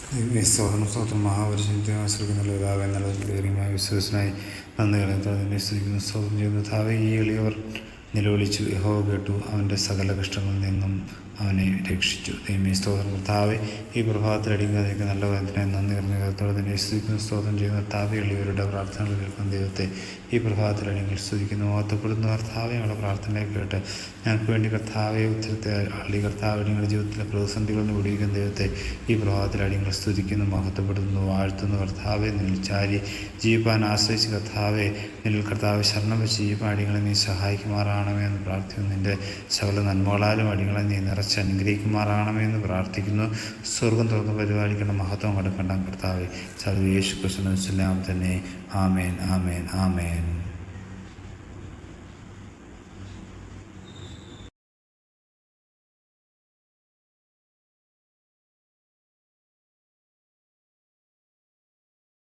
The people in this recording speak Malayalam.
സ്തോത്രം മഹാപരിശുദ്ധിയാശ്രയിക്കുന്ന പിതാവേ, നല്ല ധൈര്യമായ വിശ്വസനായി നന്ദി കളയുന്നതിനെ സ്തുതിക്കുന്നു. സ്തോത്രം ചെയ്യുന്ന പിതാവേ, ഈ എളിയവർ നിലവിളിച്ചു, യഹോവ കേട്ടു, അവൻ്റെ സകല കഷ്ടങ്ങളിൽ നിന്നും അവനെ രക്ഷിച്ചു. ദൈവമേ സ്തോത്രം. കർത്താവേ, ഈ പ്രഭാതത്തിൽ അടിക്കാതെയൊക്കെ നല്ല വേദനയെ നന്ദി പറഞ്ഞ കർത്താവിനെ സ്തുതിക്കുന്നു. സ്തോത്രം ചെയ്യുന്ന കർത്താവേ, എളിയവരുടെ പ്രാർത്ഥനകൾ കേൾക്കുന്ന ദൈവത്തെ ഈ പ്രഭാതത്തിൽ അടിങ്ങൾ സ്തുതിക്കുന്നു. മഹത്വപ്പെടുന്ന കർത്താവെ, ഞങ്ങളുടെ പ്രാർത്ഥനയെ കേട്ട് ഞങ്ങൾക്ക് വേണ്ടി കർത്താവെ ഉത്തരത്തെ അള്ളി കർത്താവ് നിങ്ങളുടെ ജീവിതത്തിലെ പ്രതിസന്ധികളിൽ വിടിയിക്കുന്ന ദൈവത്തെ ഈ പ്രഭാതത്തിൽ അടിങ്ങൾ സ്തുതിക്കുന്നു, മഹത്വപ്പെടുന്നു, വാഴ്ത്തുന്നു. കർത്താവെ, നിന്നിൽ ചാരി ജീവിപ്പാൻ ആശ്രയിച്ച് കർത്താവെ, നിന്നിൽ കർത്താവ് ശരണം വെച്ച് ജീവിപ്പാൻ അടികളെ നീ സഹായിക്കുമാറാണമേ എന്ന് പ്രാർത്ഥിക്കുന്നു. നിൻ്റെ സകല നന്മകളാലും അടികളെ നീ നിറച്ച് അനുഗ്രഹിക്കുമാറാണമേ എന്ന് പ്രാർത്ഥിക്കുന്നു. സ്വർഗം തുറന്ന് പരിപാലിക്കണം, മഹത്വം കൊടുക്കണ്ട കർത്താവെ. സർവ്വ യേശു ക്രിസ്തുവിൻ നാമത്തിൽ തന്നെ. ആമേൻ, ആമേൻ, ആമേൻ.